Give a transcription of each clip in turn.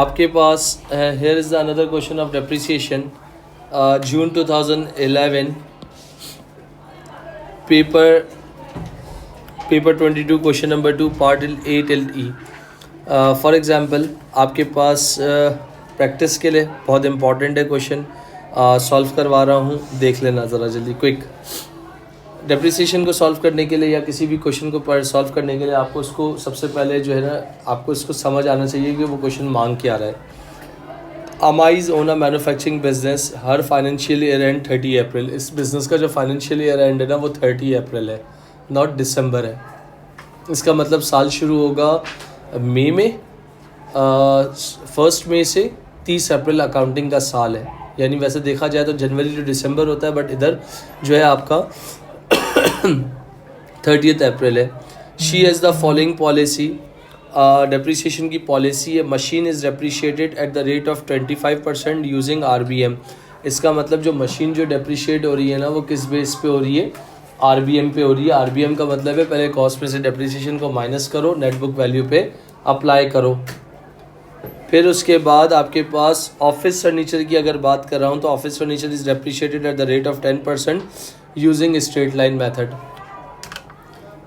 आपके पास here is the another question of depreciation. June 2011 paper 22 question number 2 part A till E. For example आपके पास practice के लिए बहुत इंपॉर्टेंट है क्वेश्चन, सॉल्व करवा रहा हूँ, देख लेना ज़रा जल्दी क्विक. डेप्रिसिएशन को सॉल्व करने के लिए या किसी भी क्वेश्चन को सॉल्व करने के लिए आपको उसको सबसे पहले जो है ना आपको इसको समझ आना चाहिए कि वो क्वेश्चन मांग क्या रहा है. Amaze own a manufacturing business, हर फाइनेंशियल ईयर एंड 30 अप्रैल. इस बिज़नेस का जो फाइनेंशियल ईयर एंड है ना वो 30 अप्रैल है, नॉट दिसंबर है. इसका मतलब साल शुरू होगा मई में, 1 मई से 30 अप्रैल अकाउंटिंग का साल है. यानी वैसे देखा जाए तो जनवरी टू दिसंबर होता है, बट इधर जो है आपका 30 अप्रैल है. She has the following policy. Depreciation की पॉलिसी है, machine is depreciated at the rate of 25% using RBM. इसका मतलब जो मशीन जो डेप्रिशिएट हो रही है ना वो किस बेस पे हो रही है, RBM पे हो रही है. RBM का मतलब है पहले कॉस्ट में से डेप्रिसिएशन को माइनस करो, नेट बुक वैल्यू पे अप्लाई करो. फिर उसके बाद आपके पास ऑफिस फर्नीचर की अगर बात कर रहा हूँ तो office furniture is depreciated at the rate of 10% using straight line method.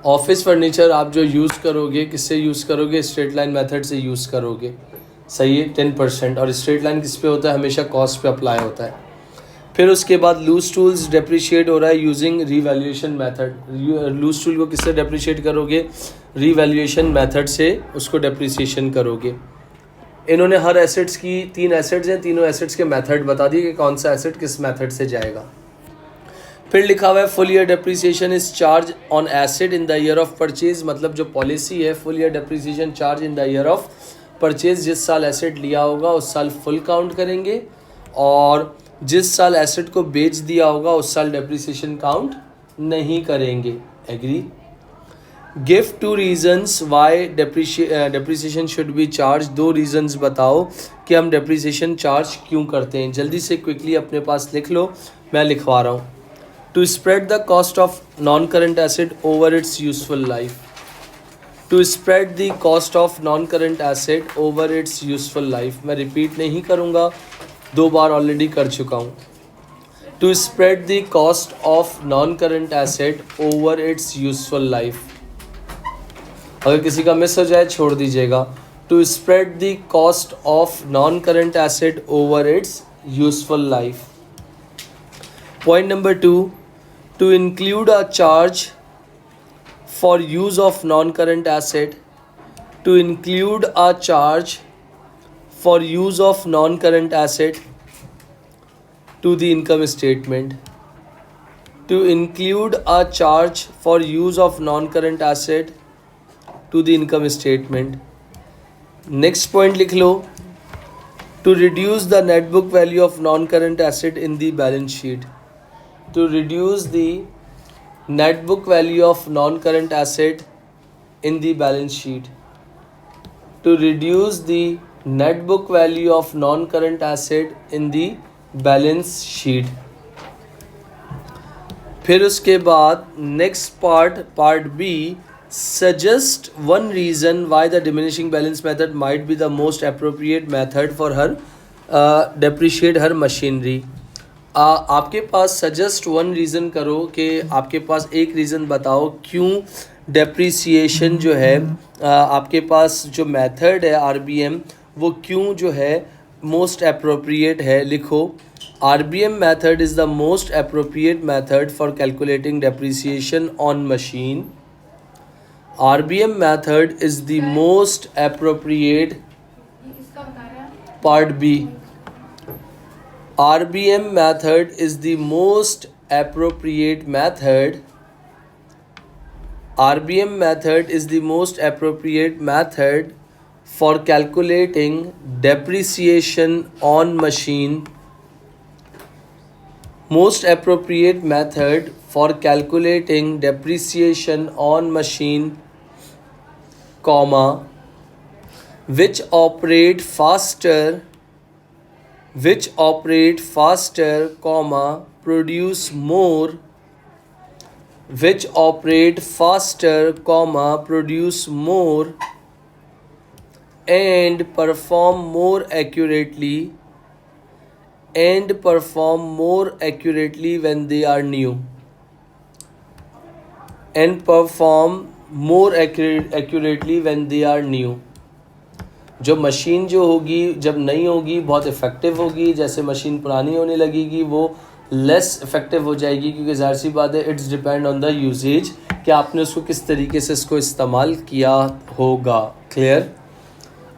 Office furniture आप जो यूज़ करोगे किससे यूज़ करोगे, स्ट्रेट लाइन मेथड से यूज़ करोगे. सही है, 10%. और स्ट्रेट लाइन किस पे होता है, हमेशा कॉस्ट पे अप्लाई होता है. फिर उसके बाद लूज टूल्स डेप्रिशिएट हो रहा है using revaluation method. Loose tool को किससे डेप्रिशिएट करोगे, रीवैल्यूएशन मेथड से उसको डेप्रिसिएशन करोगे. इन्होंने हर एसेट्स की 3 एसेट्स हैं, तीनों एसेट्स के मेथड बता दिए कि कौन सा एसेट किस मेथड से जाएगा. फिर लिखा हुआ है full year depreciation is charge on asset in the year of purchase. मतलब जो पॉलिसी है full year depreciation charge in the year of purchase. जिस साल एसेट लिया होगा उस साल फुल काउंट करेंगे, और जिस साल एसेट को बेच दिया होगा उस साल डेप्रिसिएशन काउंट नहीं करेंगे. Agree. Give 2 reasons why depreciation should be charge. 2 reasons बताओ कि हम डेप्रिसिएशन चार्ज क्यों करते हैं. जल्दी से क्विकली अपने पास लिख लो, मैं लिखवा रहा हूँ. To spread the cost of non-current asset over its useful life. To spread the cost of non-current asset over its useful life. मैं रिपीट नहीं करूँगा, 2 बार ऑलरेडी कर चुका हूँ. To spread the cost of non-current asset over its useful life. अगर किसी का miss हो जाए छोड़ दीजिएगा. To spread the cost of non-current asset over its useful life. Point number 2. To include a charge for use of non-current asset. To include a charge for use of non-current asset to the income statement. To include a charge for use of non-current asset to the income statement. Next point लिख लो. To reduce the net book value of non-current asset in the balance sheet. To reduce the net book value of non-current asset in the balance sheet. To reduce the net book value of non-current asset in the balance sheet. फिर उसके बाद next part B, suggest one reason why the diminishing balance method might be the most appropriate method for her depreciate her machinery. आपके पास suggest 1 reason करो कि आपके पास एक reason बताओ क्यों डेप्रिसिएशन जो है आपके पास जो मेथड है RBM वो क्यों जो है मोस्ट अप्रोप्रिएट है. लिखो. RBM method is the most appropriate method for calculating depreciation on machine. RBM method is the most appropriate. Part B. RBM method is the most appropriate method. RBM method is the most appropriate method for calculating depreciation on machine. Most appropriate method for calculating depreciation on machine, comma, which operate faster, comma, produce more, which operate faster, comma, produce more and perform more accurately when they are new, and perform more accurately when they are new. जो machine जो होगी जब नई होगी बहुत effective होगी, जैसे machine पुरानी होने लगेगी वो लेस इफ़ेक्टिव हो जाएगी, क्योंकि ज़ाहिर सी बात है it's depend on the usage कि आपने उसको किस तरीके से इसको इस्तेमाल किया होगा। क्लियर।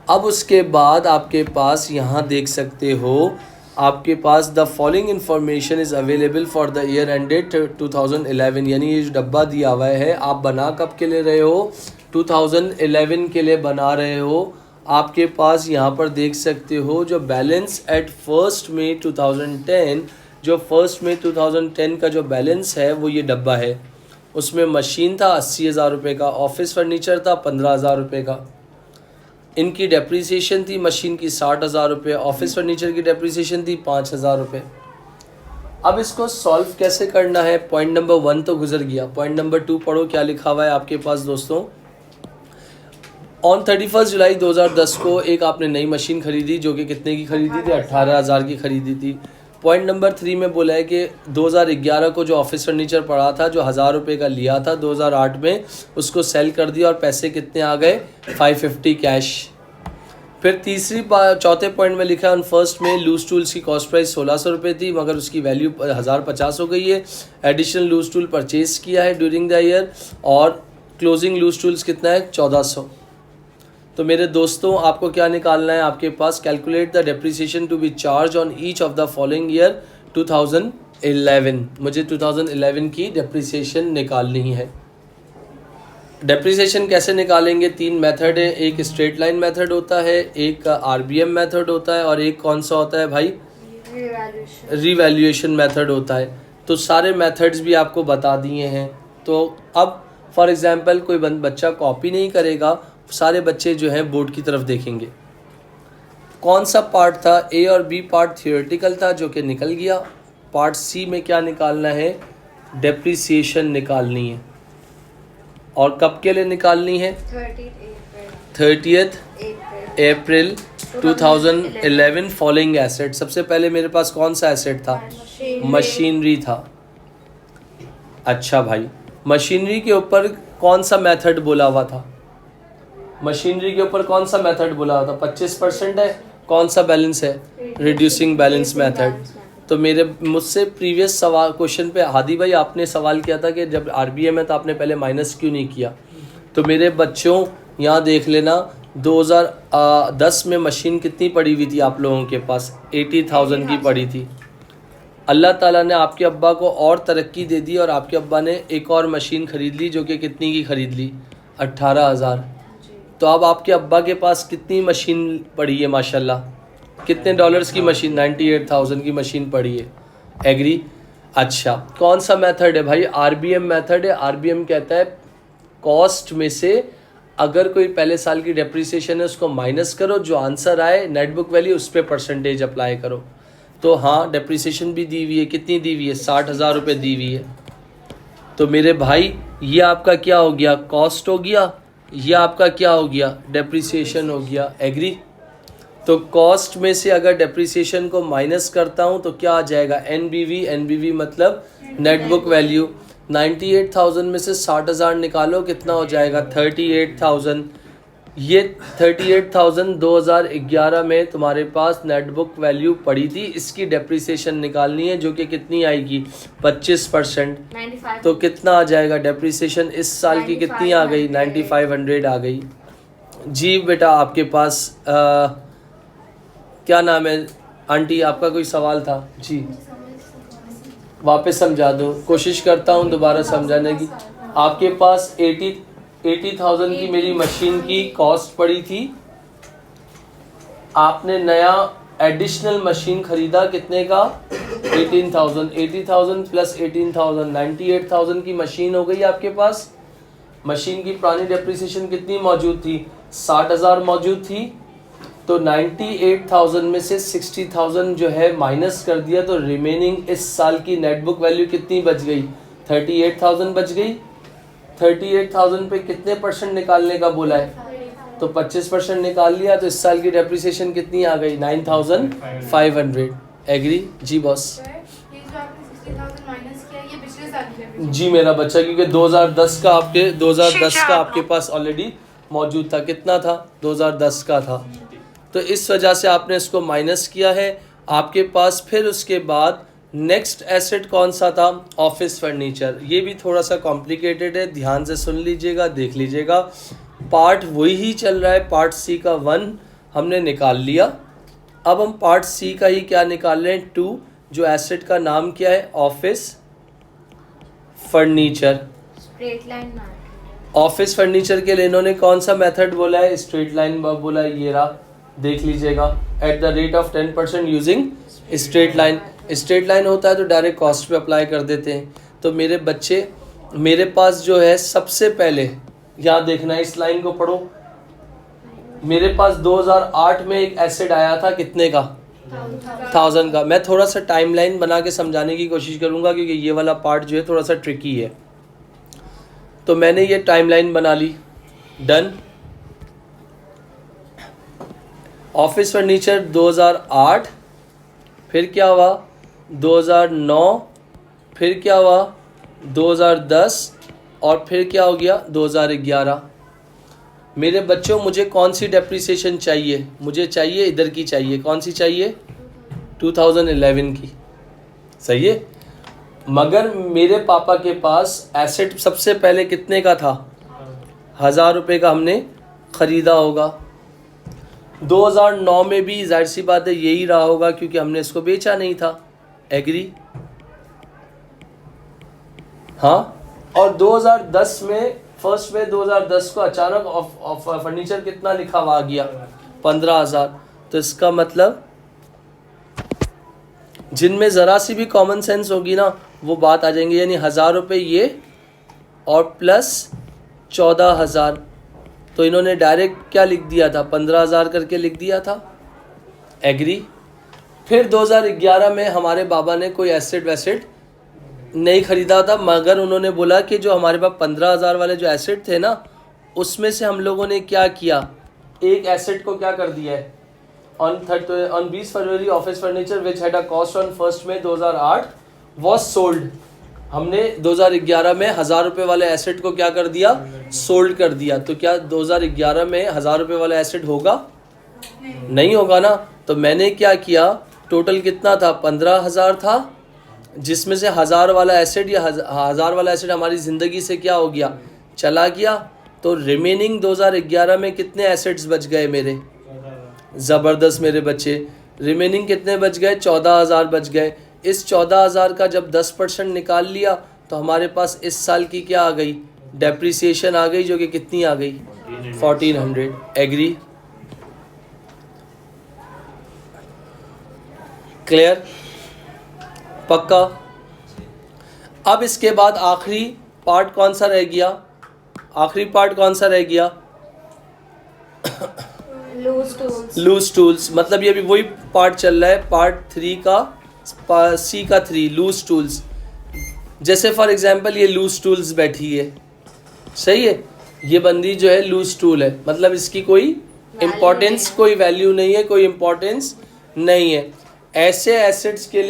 अब उसके बाद आपके पास यहाँ देख सकते हो आपके पास the following information is available for the year ended 2011, यानी ये जो डब्बा दिया हुआ है आप बना कब के लिए रहे हो, 2011 के लिए बना रहे हो। आपके पास यहाँ पर देख सकते हो जो बैलेंस एट 1 मई 2010, जो 1 मई 2010 का जो बैलेंस है वो ये डब्बा है। उसमें मशीन था 80,000 रुपये का, ऑफिस फर्नीचर था 15,000 रुपये का, इनकी डेप्रीसिएशन थी मशीन की 60,000 रुपये, ऑफिस फर्नीचर की डेप्रीसिएशन थी 5,000 रुपये। अब इसको सॉल्व कैसे करना है, पॉइंट नंबर 1 तो गुजर गया, पॉइंट नंबर 2 पढ़ो क्या लिखा हुआ है आपके पास दोस्तों। ऑन 31 जुलाई 2010 को एक आपने नई मशीन खरीदी, जो कि कितने की खरीदी थी, 18,000 की खरीदी थी। पॉइंट नंबर 3 में बोला है कि 2011 को जो ऑफिस फर्नीचर पड़ा था, जो 1,000 रुपये का लिया था 2008 में, उसको सेल कर दिया और पैसे कितने आ गए, 550 कैश। फिर चौथे पॉइंट में लिखा है ऑन 1 में लूज टूल्स की कॉस्ट प्राइस 1,600 रुपये थी, मगर उसकी वैल्यू 1,050 हो गई है। एडिशनल लूज टूल परचेज किया है ड्यूरिंग द ईयर, और क्लोजिंग लूज टूल्स कितना है, 1,400। तो मेरे दोस्तों आपको क्या निकालना है, आपके पास calculate the depreciation to be charge on each of the following year 2011। मुझे 2011 की डेप्रिसिएशन निकालनी है। डेप्रिसिएशन कैसे निकालेंगे, 3 मेथड है, एक स्ट्रेट लाइन मेथड होता है, एक आरबीएम मेथड होता है, और एक कौन सा होता है भाई, रिवैल्यूएशन मेथड होता है। तो सारे मेथड्स भी आपको बता दिए हैं। तो अब फॉर एग्जांपल कोई बच्चा कॉपी नहीं करेगा, सारे बच्चे जो हैं बोर्ड की तरफ देखेंगे। कौन सा पार्ट था, ए और बी पार्ट थियोरेटिकल था जो कि निकल गया। पार्ट सी में क्या निकालना है, डेप्रिसिएशन निकालनी है, और कब के लिए निकालनी है, 30 अप्रैल 2011 फॉलोइंग एसेट। सबसे पहले मेरे पास कौन सा एसेट था, मशीनरी था। अच्छा भाई, मशीनरी के ऊपर कौन सा मेथड बोला हुआ था, मशीनरी के ऊपर कौन सा मेथड बोला हुआ था, 25% है, कौन सा बैलेंस है, रिड्यूसिंग बैलेंस मेथड। तो मेरे मुझसे प्रीवियस सवाल क्वेश्चन पे हादी भाई आपने सवाल किया था कि जब आरबीएम है तो आपने पहले माइनस क्यों नहीं किया। तो मेरे बच्चों यहाँ देख लेना, 2010 में मशीन कितनी पड़ी हुई थी आप लोगों के पास, 80,000 की पड़ी थी। अल्लाह ताला ने आपके अब्बा को और तरक्की दे दी और आपके अब्बा ने एक और मशीन ख़रीद ली, जो कि कितनी की ख़रीद ली, 18,000। तो अब आपके अब्बा के पास कितनी मशीन पड़ी है माशाल्लाह, कितने डॉलर्स की मशीन, 98,000 की मशीन पड़ी है। एग्री। अच्छा, कौन सा मेथड है भाई, आरबीएम मेथड है। आरबीएम कहता है कॉस्ट में से अगर कोई पहले साल की डेप्रिसिएशन है उसको माइनस करो, जो आंसर आए नेट बुक वैल्यू उस पर परसेंटेज अप्लाई करो। तो हाँ, डेप्रिसिएशन भी दी हुई है, कितनी दी हुई है, 60,000 रुपये दी हुई है। तो मेरे भाई ये आपका क्या हो गया, कॉस्ट हो गया, ये आपका क्या हो गया, डेप्रिसिएशन हो गया। एग्री। तो कॉस्ट में से अगर डेप्रिसिएशन को माइनस करता हूँ तो क्या आ जाएगा, एनबीवी। एनबीवी मतलब नेट बुक वैल्यू। 98,000 में से 60,000 निकालो, कितना हो जाएगा, 38,000। ये 38,000 2011 में तुम्हारे पास नेट बुक वैल्यू पड़ी थी, इसकी डेप्रिसिएशन निकालनी है, जो कि कितनी आएगी, 25%। तो कितना आ जाएगा डेप्रिसिएशन इस साल की, कितनी आ गई, 9500 आ गई। जी बेटा आपके पास क्या नाम है आंटी, आपका कोई सवाल था जी, वापस समझा दो, कोशिश करता हूँ दोबारा समझाने की। आपके पास 80,000 की मेरी मशीन की कॉस्ट पड़ी थी, आपने नया एडिशनल मशीन खरीदा कितने का, 18,000। 80,000 प्लस 18,000 98,000 की मशीन हो गई आपके पास। मशीन की पुरानी डेप्रिसिएशन कितनी मौजूद थी, 60,000 मौजूद थी। तो 98,000 में से 60,000 जो है माइनस कर दिया, तो रिमेनिंग इस साल की नेट बुक वैल्यू कितनी बच गई, 38,000 बच गई। 38,000 पे कितने परसेंट निकालने का बोला है, तो 25% निकाल लिया तो इस साल की डेप्रिसिएशन कितनी आ गई? 9500। एग्री? जी बॉस। जी मेरा बच्चा, क्योंकि 2010 का आपके पास ऑलरेडी मौजूद था। कितना था? 2010 का था, तो इस वजह से आपने इसको माइनस किया है आपके पास। फिर उसके बाद नेक्स्ट एसेट कौन सा था? Office furniture. ये भी थोड़ा सा कॉम्प्लिकेटेड है, ध्यान से सुन लीजिएगा, देख लीजिएगा। पार्ट वही ही चल रहा है, पार्ट सी का 1 हमने निकाल लिया। अब हम पार्ट सी का ही क्या निकाल रहे हैं? 2, जो एसेट का नाम क्या है? Office furniture. Straight line office furniture के लिए इन्होंने कौन सा मेथड बोला है? स्ट्रेट लाइन बोला है। ये रहा, देख लीजिएगा। At the rate of 10% using straight line. Straight line होता है तो डायरेक्ट कॉस्ट पे अप्लाई कर देते हैं। तो मेरे बच्चे, मेरे पास जो है सबसे पहले यहाँ देखना है, इस लाइन को पढ़ो। मेरे पास 2008 में एक एसेट आया था, कितने का? 1000 का। मैं थोड़ा सा टाइमलाइन बना के समझाने की कोशिश करूँगा, क्योंकि ये वाला पार्ट जो है थोड़ा सा ट्रिकी है। तो मैंने ये टाइमलाइन बना ली। डन। ऑफिस फर्नीचर 2008, फिर क्या हुआ? 2009, फिर क्या हुआ? 2010, और फिर क्या हो गया? 2011। मेरे बच्चों, मुझे कौन सी डेप्रिसिएशन चाहिए? मुझे चाहिए इधर की चाहिए। कौन सी चाहिए? 2011 की। सही है। मगर मेरे पापा के पास एसेट सबसे पहले कितने का था? 1000 रुपये का हमने ख़रीदा होगा। 2009 में भी जाहिर सी बात है यही रहा होगा, क्योंकि हमने इसको बेचा नहीं था। एग्री? हाँ। और 2010 में, फर्स्ट में 2010 को अचानक फर्नीचर कितना लिखा हुआ आ गया? 15,000। तो इसका मतलब जिनमें ज़रा सी भी कॉमन सेंस होगी ना, वो बात आ जाएंगे। यानी 1000 रुपये ये और प्लस 14,000। तो इन्होंने डायरेक्ट क्या लिख दिया था? 15,000 करके लिख दिया था। एग्री? फिर 2011 में हमारे बाबा ने कोई एसेट वैसेट नहीं ख़रीदा था, मगर उन्होंने बोला कि जो हमारे पास 15,000 वाले जो एसेट थे ना, उसमें से हम लोगों ने क्या किया? एक एसेट को क्या कर दिया है? On 20 February office furniture which had a cost on 1 May 2008 was sold. हमने 2011 में 1000 रुपये वाले एसेट को क्या कर दिया? सोल्ड कर दिया। तो क्या 2011 में 1000 रुपये वाला एसेट होगा? नहीं होगा ना। तो मैंने क्या किया? टोटल कितना था? 15,000 था, जिसमें से 1000 वाला एसेट, या 1000 वाला एसेट हमारी ज़िंदगी से क्या हो गया? चला गया। तो रिमेनिंग 2011 में कितने एसेट्स बच गए मेरे? ज़बरदस्त मेरे बच्चे। रिमेनिंग कितने बच गए? 14,000 बच गए। इस 14,000 का जब 10% निकाल लिया तो हमारे पास इस साल की क्या आ गई? डेप्रिसिएशन आ गई, जो कि कितनी आ गई? 1400। एग्री? क्लियर? पक्का? अब इसके बाद आखिरी पार्ट कौन सा रह गया? आखिरी पार्ट कौन सा रह गया? Loose tools. मतलब ये भी वही पार्ट चल रहा है, पार्ट 3 का, सी का 3, लूज टूल्स। जैसे फॉर एग्जांपल ये लूज टूल्स बैठी है, सही है। ये बंदी जो है लूज टूल है, मतलब इसकी कोई इम्पोर्टेंस, कोई वैल्यू नहीं है, कोई इम्पोर्टेंस नहीं है। ऐसे एसेट्स के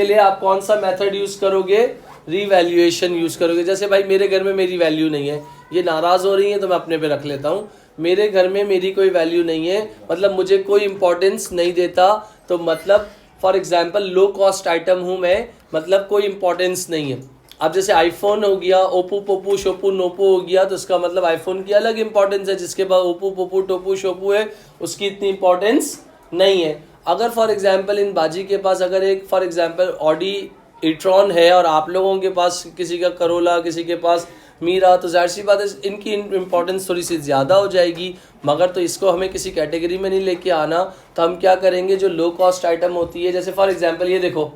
लिए आप कौन सा मेथड यूज़ करोगे? रीवैल्यूएशन यूज़ करोगे। जैसे भाई मेरे घर में मेरी वैल्यू नहीं है, ये नाराज़ हो रही है तो मैं अपने पे रख लेता हूँ। मेरे घर में मेरी कोई वैल्यू नहीं है, मतलब मुझे कोई इम्पोर्टेंस नहीं देता, तो मतलब for example low cost item हूँ मैं, मतलब कोई इम्पोर्टेंस नहीं है। अब जैसे आईफोन हो गया, ओप्पो पोपू शोपू नोपो हो गया, तो उसका मतलब आईफोन की अलग इंपॉर्टेंस है, जिसके पास ओप्पो पोपू टोपू शोपू है उसकी इतनी इंपॉर्टेंस नहीं है। अगर फॉर एग्जांपल इन बाजी के पास अगर एक फॉर एग्जांपल ऑडी ई-ट्रॉन है और आप लोगों के पास किसी का करोला, किसी के पास मीरा, तो जाहिर सी बात है इनकी इम्पोर्टेंस थोड़ी सी ज़्यादा हो जाएगी। मगर तो इसको हमें किसी कैटेगरी में नहीं लेके आना, तो हम क्या करेंगे, जो लो कॉस्ट आइटम होती है, जैसे फॉर एग्जांपल ये देखो,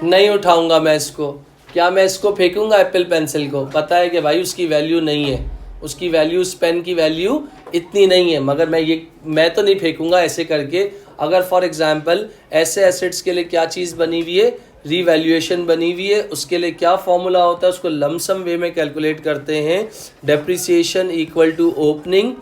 नहीं उठाऊंगा मैं इसको, क्या मैं इसको फेंकूंगा एप्पल पेंसिल को? पता है कि भाई उसकी वैल्यू नहीं है, उसकी वैल्यू, उस पेन की वैल्यू इतनी नहीं है, मगर मैं तो नहीं फेंकूंगा ऐसे करके। अगर फॉर एग्जांपल ऐसे एसेट्स के लिए क्या चीज़ बनी हुई है, रीवैल्यूएशन बनी हुई है, उसके लिए क्या फॉर्मूला होता है, उसको लमसम वे में कैलकुलेट करते हैं। Depreciation equal to opening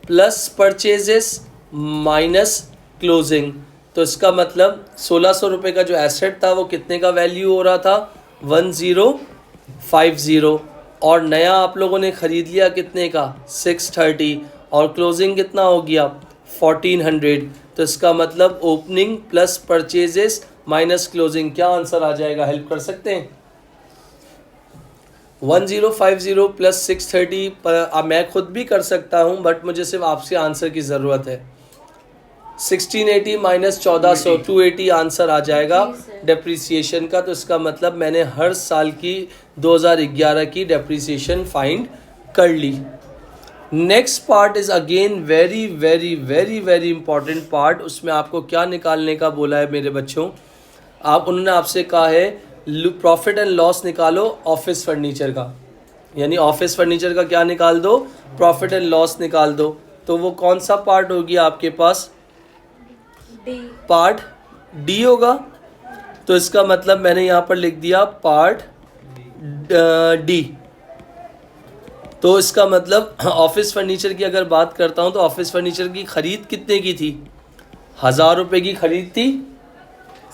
plus purchases minus closing. तो इसका मतलब 1600 रुपये का जो एसेट था वो कितने का वैल्यू हो रहा था, 1050, और नया आप लोगों ने ख़रीद लिया कितने का, 630, और क्लोजिंग कितना हो गया, 1400। तो इसका मतलब opening plus purchases minus closing, क्या आंसर आ जाएगा, हेल्प कर सकते हैं। 1050 प्लस 630 पर मैं खुद भी कर सकता हूँ, बट मुझे सिर्फ आपसे आंसर की ज़रूरत है। 1680 माइनस 1400, 280 आंसर आ जाएगा डेप्रिसिएशन का। तो इसका मतलब मैंने हर साल की 2011 की डेप्रिसिएशन फाइंड कर ली। Next part is again very very very very important part. उसमें आपको क्या निकालने का बोला है मेरे बच्चों, उन्होंने आपसे कहा है प्रॉफिट एंड लॉस निकालो ऑफिस फर्नीचर का, यानी ऑफिस फर्नीचर का क्या निकाल दो, प्रॉफिट एंड लॉस निकाल दो। तो वो कौन सा पार्ट होगी आपके पास, पार्ट डी होगा। तो इसका मतलब मैंने यहाँ पर लिख दिया पार्ट डी। तो इसका मतलब ऑफिस फर्नीचर की अगर बात करता हूँ तो ऑफिस फर्नीचर की ख़रीद कितने की थी, 1000 रुपये की ख़रीद थी,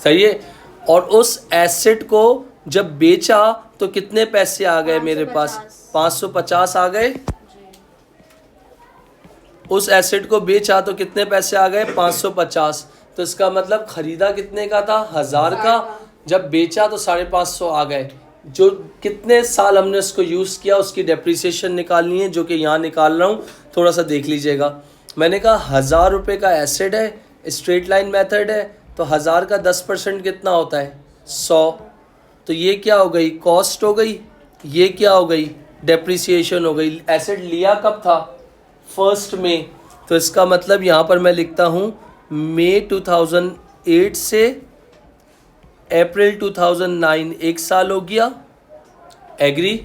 सही है। और उस एसेट को जब बेचा तो कितने पैसे आ गए मेरे पास, 550 आ गए। उस एसेट को बेचा तो कितने पैसे आ गए, 550। तो इसका मतलब ख़रीदा कितने का था, 1000 का, जब बेचा तो 550 आ गए। जो कितने साल हमने उसको यूज़ किया उसकी डेप्रिसिएशन निकालनी है, जो कि यहाँ निकाल रहा हूँ, थोड़ा सा देख लीजिएगा। मैंने कहा 1000 रुपये का एसेट है, स्ट्रेट लाइन मेथड है, तो 1000 का 10% कितना होता है, 100। तो ये क्या हो गई, कॉस्ट हो गई, ये क्या हो गई, डेप्रिसिएशन हो गई। एसेट लिया कब था, 1 मई। तो इसका मतलब यहाँ पर मैं लिखता हूँ मई 2008 से अप्रैल 2009, 1 साल हो गया, एग्री।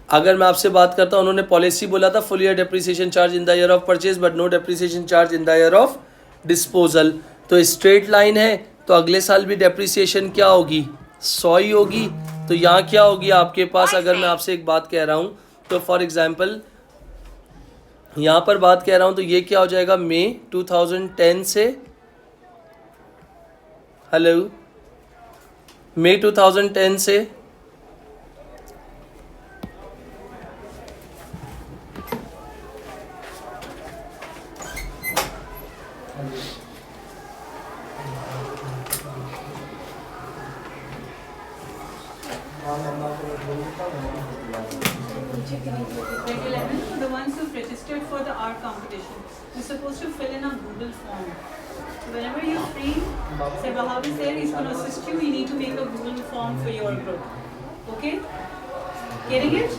अगर मैं आपसे बात करता हूँ, उन्होंने पॉलिसी बोला था full year depreciation charge in the year of purchase but no depreciation charge in the year of disposal. तो स्ट्रेट लाइन है तो अगले साल भी डेप्रिसिएशन क्या होगी, 100 ही होगी। तो यहाँ क्या होगी आपके पास, अगर मैं आपसे एक बात कह रहा हूँ तो फॉर एग्जांपल यहाँ पर बात कह रहा हूँ तो ये क्या हो जाएगा, मई 2010 से, हेलो, मई 2010 से The ones who've registered for the art competition, you're supposed to fill in a Google form. So whenever you're free, say Wahab is there, he's going to assist you. You need to make a Google form for your group. Okay? Getting it?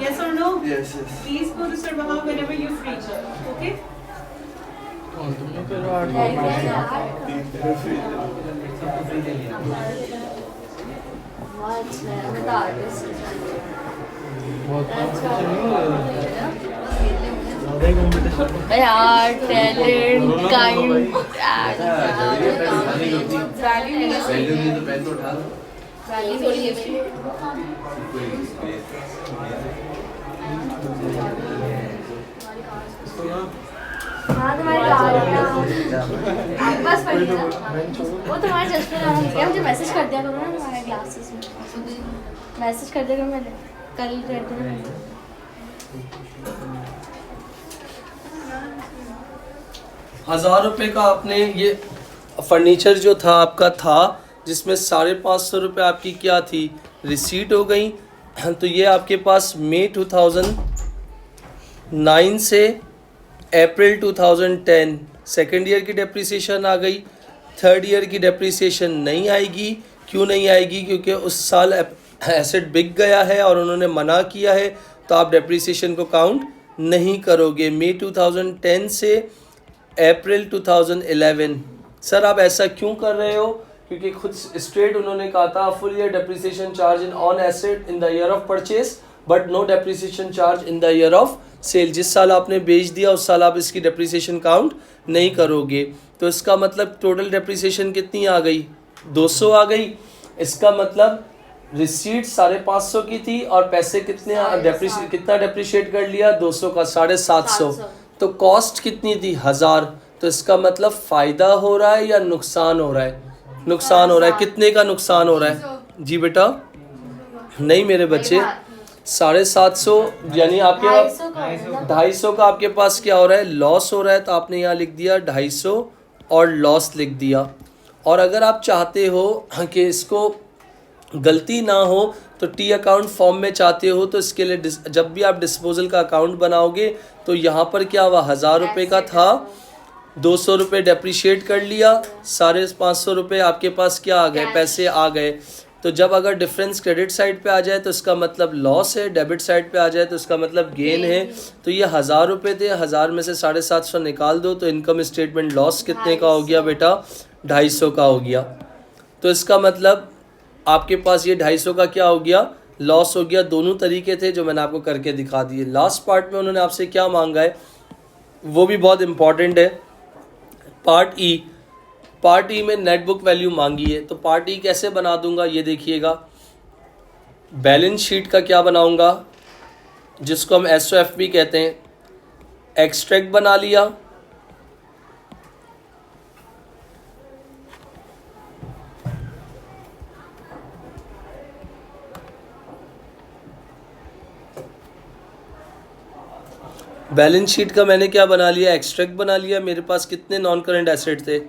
Yes or no? Yes, yes. Please go to Sir Wahab whenever you're free. Okay? यार talent kind हाँ तुम्हारी बस पड़ी ना, वो तुम्हारे चश्मे लगा दिया, मुझे मैसेज कर दिया करो ना तुम्हारे ग्लासेस में, मैसेज कर दिया करो, मैंने कल रहते हैं। 1000 रुपये का आपने ये फर्नीचर जो था आपका था, जिसमें 550 रुपये आपकी क्या थी, रिसीट हो गई। तो ये आपके पास मई 2009 से अप्रैल 2010 सेकेंड ईयर की डेप्रिसिएशन आ गई। थर्ड ईयर की डेप्रिसिएशन नहीं आएगी। क्यों नहीं आएगी, क्योंकि उस साल एसेट बिक गया है और उन्होंने मना किया है, तो आप डेप्रिसिएशन को काउंट नहीं करोगे। मई 2010 से अप्रैल 2011। सर आप ऐसा क्यों कर रहे हो, क्योंकि खुद स्ट्रेट उन्होंने कहा था full year depreciation charge in on asset in the year of purchase but no depreciation charge in the year of sale. जिस साल आपने बेच दिया उस साल आप इसकी डेप्रिसिएशन काउंट नहीं करोगे। तो इसका मतलब टोटल डेप्रिसिएशन कितनी आ गई, 200 आ गई। इसका मतलब रिसीट 550 की थी और पैसे कितने कितना डेप्रिशिएट कर लिया 200 का 750, तो कॉस्ट कितनी थी 1000, तो इसका मतलब फ़ायदा हो रहा है या नुकसान हो रहा है? नुकसान हो रहा है। कितने का नुकसान हो रहा है? जी बेटा नहीं मेरे बच्चे, 750 यानी आपके 250 का आपके पास क्या हो रहा है? लॉस हो रहा है, तो आपने यहाँ लिख दिया 250 और लॉस लिख दिया। और अगर आप चाहते हो कि इसको गलती ना हो तो टी अकाउंट फॉर्म में चाहते हो, तो इसके लिए जब भी आप डिस्पोजल का अकाउंट बनाओगे तो यहाँ पर क्या हुआ, 1000 रुपये का था, 200 रुपये डेप्रिशिएट कर लिया, 550 रुपये आपके पास क्या आ गए, पैसे आ गए। तो जब अगर डिफरेंस क्रेडिट साइड पे आ जाए तो इसका मतलब लॉस है, डेबिट साइड पे आ जाए तो इसका मतलब गेन है। तो ये 1000 रुपये थे, 1000 में से 750 निकाल दो तो इनकम स्टेटमेंट लॉस कितने का हो गया बेटा? 250 का हो गया। तो इसका मतलब आपके पास ये 250 का क्या हो गया? लॉस हो गया। दोनों तरीके थे जो मैंने आपको करके दिखा दिए। लास्ट पार्ट में उन्होंने आपसे क्या मांगा है वो भी बहुत इंपॉर्टेंट है। पार्ट ई में नेट बुक वैल्यू मांगी है, तो पार्ट ई कैसे बना दूंगा ये देखिएगा। बैलेंस शीट का क्या बनाऊंगा, जिसको हम एसओएफ भी कहते हैं, एक्सट्रैक्ट बना लिया, बैलेंस शीट का मैंने क्या बना लिया, एक्सट्रैक्ट बना लिया। मेरे पास कितने नॉन करंट एसेट थे?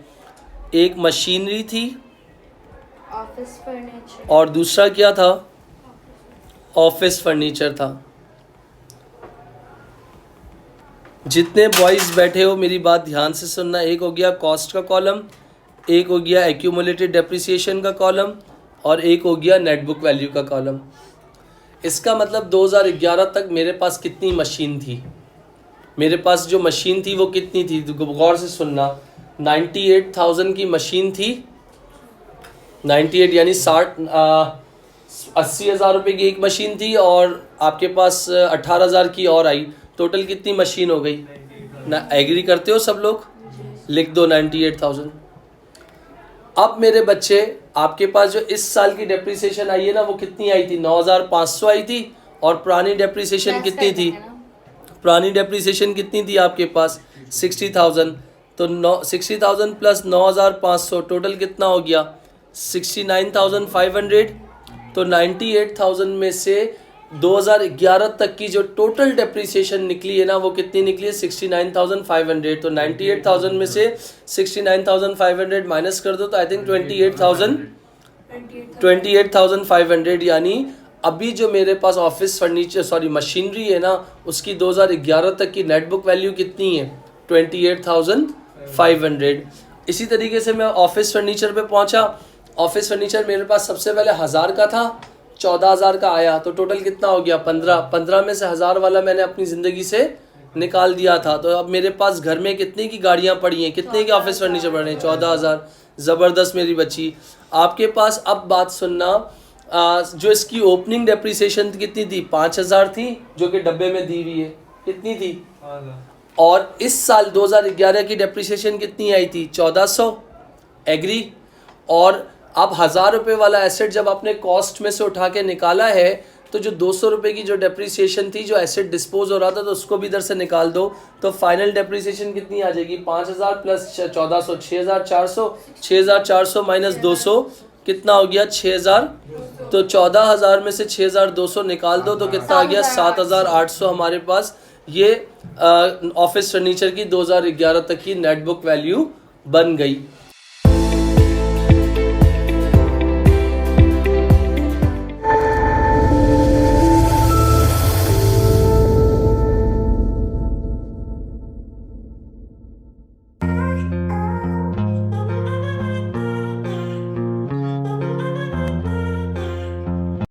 एक मशीनरी थी, ऑफिस फर्नीचर, और दूसरा क्या था? ऑफिस फर्नीचर था। जितने बॉयज़ बैठे हो मेरी बात ध्यान से सुनना। एक हो गया कॉस्ट का कॉलम, एक हो गया एक्यूमुलेटेड डेप्रिसिएशन का कॉलम, और एक हो गया नेट बुक वैल्यू का कॉलम। इसका मतलब 2011 तक मेरे पास कितनी मशीन थी? मेरे पास जो मशीन थी वो कितनी थी? तो गौर से सुनना, 98,000 की मशीन थी। 98 यानी 80,000 रुपये की एक मशीन थी, और आपके पास 18,000 की और आई। टोटल कितनी मशीन हो गई? ना एग्री करते हो सब लोग? लिख दो 98,000। अब मेरे बच्चे आपके पास जो इस साल की डेप्रिसिएशन आई है ना, वो कितनी आई थी? 9,500 आई थी। और पुरानी डेप्रिसिएशन कितनी थी? पुरानी डेप्रिसिएशन कितनी थी आपके पास? 60,000। तो 60,000 प्लस 9,500 टोटल कितना हो गया? 69,500। तो 98,000 में से 2011 तक की जो टोटल डेप्रिसिएशन निकली है ना, वो कितनी निकली है? 69,500। तो 98,000 में से 69,500 माइनस कर दो तो आई थिंक 28,500, यानी अभी जो मेरे पास ऑफिस फर्नीचर मशीनरी है ना, उसकी 2011 तक की नेट बुक वैल्यू कितनी है? 28,500। इसी तरीके से मैं ऑफिस फर्नीचर पे पहुंचा। ऑफिस फर्नीचर मेरे पास सबसे पहले 1000 का था, 14,000 का आया, तो टोटल कितना हो गया? 15 में से 1000 वाला मैंने अपनी ज़िंदगी से निकाल दिया था। तो अब मेरे पास घर में कितने की गाड़ियाँ पड़ी हैं, कितने के ऑफिस फर्नीचर पड़े हैं? 14,000। ज़बरदस्त मेरी बच्ची। आपके पास अब बात सुनना, जो इसकी ओपनिंग डेप्रिसिएशन कितनी थी? 5,000 थी, जो कि डब्बे में दी हुई है। कितनी थी? और इस साल 2011 की डेप्रिसिएशन कितनी आई थी? 1400। एग्री? और अब 1000 रुपये वाला एसेट जब आपने कॉस्ट में से उठा के निकाला है, तो जो 200 रुपये की जो डेप्रिसिएशन थी, जो एसेट डिस्पोज हो रहा था, तो उसको भी इधर से निकाल दो। तो फाइनल डेप्रिसिएशन कितनी आ जाएगी? 5,000 प्लस 1400, 6,400। 6,400 माइनस 200 कितना हो गया? 6,000। तो 14,000 में से 6,200 निकाल दो तो कितना आ गया? 7,800 हमारे पास ये ऑफिस फर्नीचर की 2011 तक की नेट बुक वैल्यू बन गई।